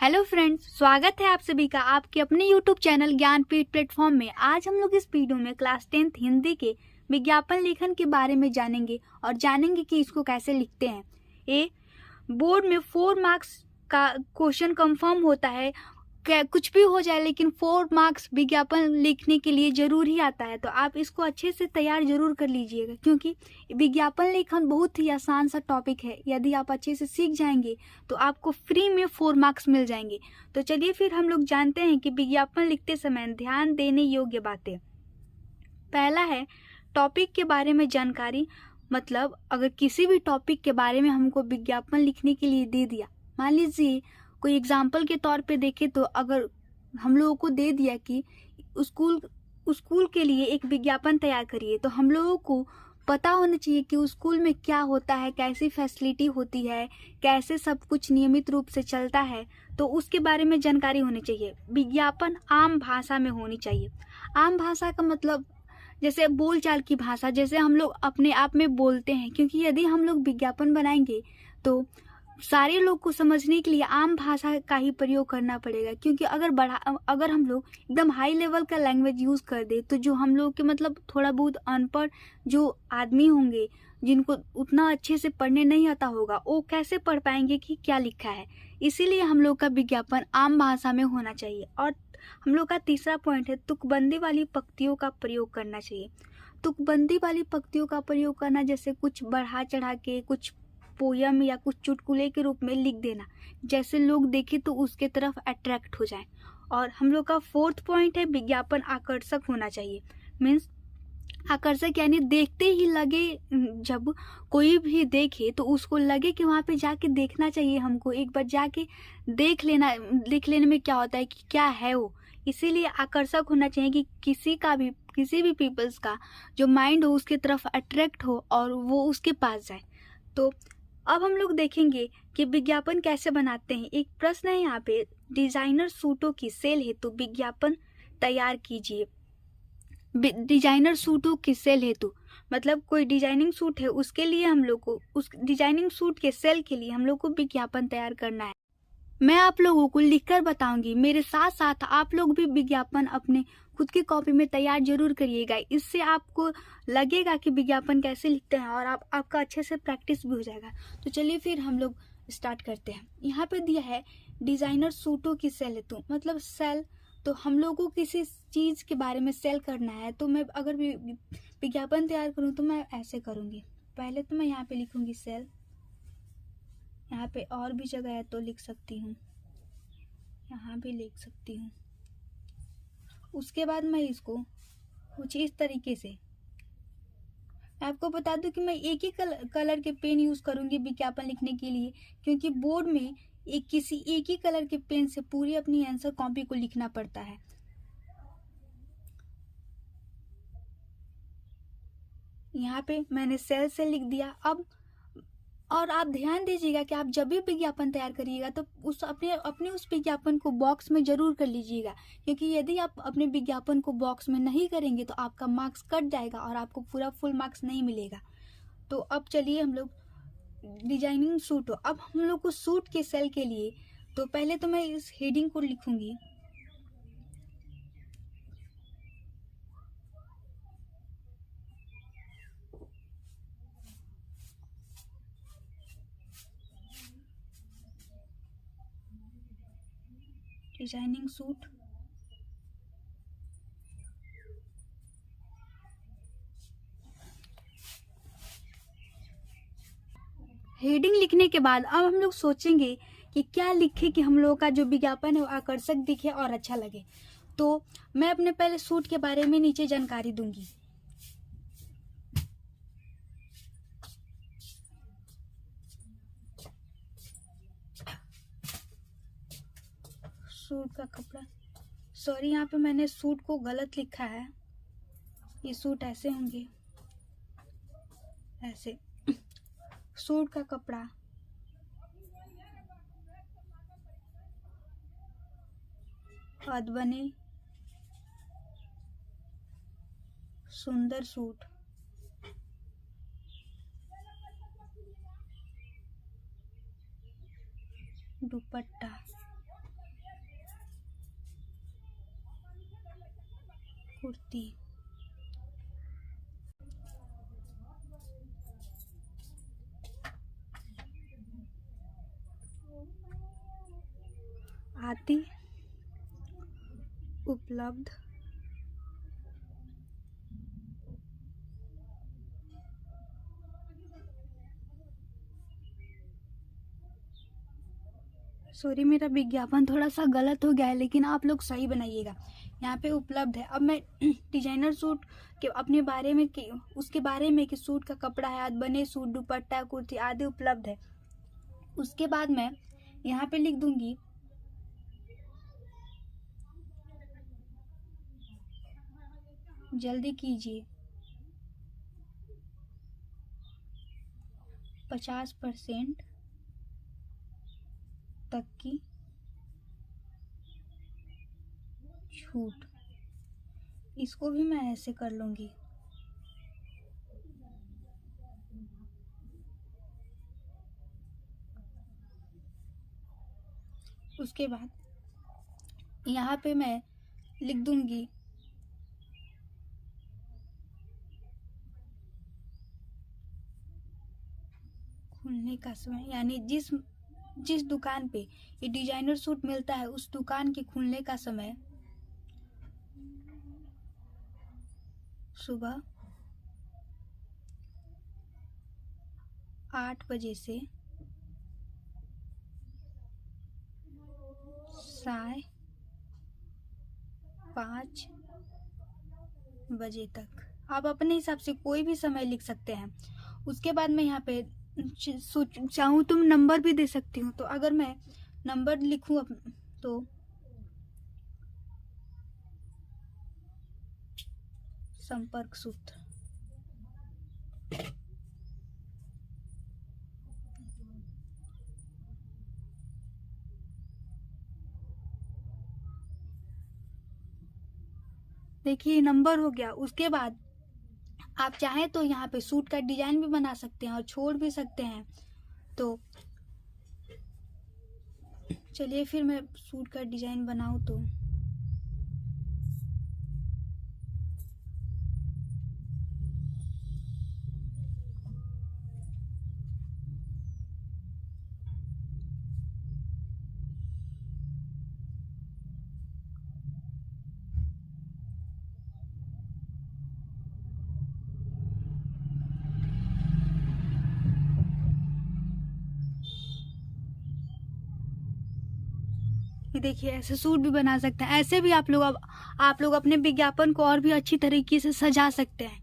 Hello friends, स्वागत है आप सभी का आपके अपने यूट्यूब चैनल ज्ञानपीठ प्लेटफॉर्म में। आज हम लोग इस वीडियो में क्लास 10th हिंदी के विज्ञापन लेखन के बारे में जानेंगे और जानेंगे कि इसको कैसे लिखते हैं। बोर्ड में 4 मार्क्स का क्वेश्चन कंफर्म होता है। कुछ भी हो जाए लेकिन 4 मार्क्स विज्ञापन लिखने के लिए जरूर ही आता है, तो आप इसको अच्छे से तैयार जरूर कर लीजिएगा, क्योंकि विज्ञापन लेखन बहुत ही आसान सा टॉपिक है। यदि आप अच्छे से सीख जाएंगे तो आपको फ्री में 4 मार्क्स मिल जाएंगे। तो चलिए फिर हम लोग जानते हैं कि विज्ञापन लिखते समय ध्यान देने योग्य बातें। पहला है टॉपिक के बारे में जानकारी। मतलब अगर किसी भी टॉपिक के बारे में हमको विज्ञापन लिखने के लिए दे दिया, मान लीजिए कोई एग्जाम्पल के तौर पे देखें तो अगर हम लोगों को दे दिया कि स्कूल के लिए एक विज्ञापन तैयार करिए, तो हम लोगों को पता होना चाहिए कि उस स्कूल में क्या होता है, कैसी फैसिलिटी होती है, कैसे सब कुछ नियमित रूप से चलता है, तो उसके बारे में जानकारी होनी चाहिए। विज्ञापन आम भाषा में होनी चाहिए। आम भाषा का मतलब जैसे बोलचाल की भाषा, जैसे हम लोग अपने आप में बोलते हैं, क्योंकि यदि हम लोग विज्ञापन बनाएंगे तो सारे लोग को समझने के लिए आम भाषा का ही प्रयोग करना पड़ेगा। क्योंकि अगर हम लोग एकदम हाई लेवल का लैंग्वेज यूज़ कर दे तो जो हम लोग के मतलब थोड़ा बहुत अनपढ़ जो आदमी होंगे, जिनको उतना अच्छे से पढ़ने नहीं आता होगा, वो कैसे पढ़ पाएंगे कि क्या लिखा है। इसीलिए हम लोग का विज्ञापन आम भाषा में होना चाहिए। और हम लोग का तीसरा पॉइंट है तुकबंदी वाली पंक्तियों का प्रयोग करना चाहिए। तुकबंदी वाली पंक्तियों का प्रयोग करना, जैसे कुछ बढ़ा चढ़ा के कुछ पोयम या कुछ चुटकुले के रूप में लिख देना, जैसे लोग देखें तो उसके तरफ अट्रैक्ट हो जाए। और हम लोग का 4th पॉइंट है विज्ञापन आकर्षक होना चाहिए। मीन्स आकर्षक यानी देखते ही लगे, जब कोई भी देखे तो उसको लगे कि वहाँ पे जाके देखना चाहिए, हमको एक बार जाके देख लेने में क्या होता है कि क्या है वो। इसीलिए आकर्षक होना चाहिए कि किसी भी पीपल्स का जो माइंड हो उसके तरफ अट्रैक्ट हो और वो उसके पास जाए। तो अब हम लोग देखेंगे कि विज्ञापन कैसे बनाते हैं। एक प्रश्न है यहाँ पे, डिजाइनर सूटों की सेल हेतु विज्ञापन तैयार कीजिए। डिजाइनर सूटों की सेल हेतु मतलब कोई डिजाइनिंग सूट है, उसके लिए हम लोग को उस डिजाइनिंग सूट के सेल के लिए हम लोग को विज्ञापन तैयार करना है। मैं आप लोगों को लिखकर बताऊंगी, मेरे साथ साथ आप लोग भी विज्ञापन अपने खुद की कॉपी में तैयार जरूर करिएगा। इससे आपको लगेगा कि विज्ञापन कैसे लिखते हैं और आपका अच्छे से प्रैक्टिस भी हो जाएगा। तो चलिए फिर हम लोग स्टार्ट करते हैं। यहाँ पे दिया है डिजाइनर सूटों की सेल हेतु, मतलब सेल, तो हम लोग को किसी चीज़ के बारे में सेल करना है। तो मैं अगर विज्ञापन तैयार करूँ तो मैं ऐसे करूँगी। पहले तो मैं यहाँ पे लिखूँगी सेल, यहाँ पे और भी जगह है तो लिख सकती हूँ, यहाँ भी लिख सकती हूँ। उसके बाद मैं इसको कुछ इस तरीके से, आपको बता दूं कि मैं एक ही कलर के पेन यूज़ करूँगी विज्ञापन लिखने के लिए, क्योंकि बोर्ड में किसी एक ही कलर के पेन से पूरी अपनी आंसर कॉपी को लिखना पड़ता है। यहाँ पे मैंने सेल से लिख दिया। अब और आप ध्यान दीजिएगा कि आप जब भी विज्ञापन तैयार करिएगा तो अपने उस विज्ञापन को बॉक्स में जरूर कर लीजिएगा, क्योंकि यदि आप अपने विज्ञापन को बॉक्स में नहीं करेंगे तो आपका मार्क्स कट जाएगा और आपको पूरा फुल मार्क्स नहीं मिलेगा। तो अब चलिए हम लोग डिजाइनिंग सूट हो, अब हम लोग को सूट के सेल के लिए तो पहले तो मैं इस हेडिंग को लिखूंगी। डिजाइनिंग सूट, हेडिंग लिखने के बाद अब हम लोग सोचेंगे कि क्या लिखे कि हम लोग का जो विज्ञापन है वो आकर्षक दिखे और अच्छा लगे। तो मैं अपने पहले सूट के बारे में नीचे जानकारी दूंगी। सूट का कपड़ा, सॉरी यहाँ पे मैंने सूट को गलत लिखा है। ये सूट ऐसे होंगे, ऐसे। सूट का कपड़ा, हाथ बने सुंदर सूट, दुपट्टा, कुर्ती, आदि उपलब्ध सॉरी, मेरा विज्ञापन थोड़ा सा गलत हो गया है, लेकिन आप लोग सही बनाइएगा। यहाँ पे उपलब्ध है। अब मैं डिजाइनर सूट के अपने बारे में उसके बारे में कि सूट का कपड़ा है, आज बने सूट, दुपट्टा, कुर्ती आदि उपलब्ध है। उसके बाद मैं यहाँ पे लिख दूंगी जल्दी कीजिए, 50% तक की छूट। इसको भी मैं ऐसे कर लूंगी। उसके बाद यहाँ पे मैं लिख दूंगी खुलने का समय, यानी जिस दुकान पे ये डिजाइनर सूट मिलता है उस दुकान के खुलने का समय सुबह 8 बजे से 5:30 बजे तक। आप अपने हिसाब से कोई भी समय लिख सकते हैं। उसके बाद मैं यहाँ पे चाहूँ तो नंबर भी दे सकती हूँ। तो अगर मैं नंबर लिखूँ तो संपर्क सूत्र, देखिए नंबर हो गया। उसके बाद आप चाहें तो यहाँ पे सूट का डिजाइन भी बना सकते हैं और छोड़ भी सकते हैं। तो चलिए फिर मैं सूट का डिजाइन बनाऊं तो ये देखिए, ऐसे सूट भी बना सकते हैं। ऐसे भी आप लोग अपने विज्ञापन को और भी अच्छी तरीके से सजा सकते हैं।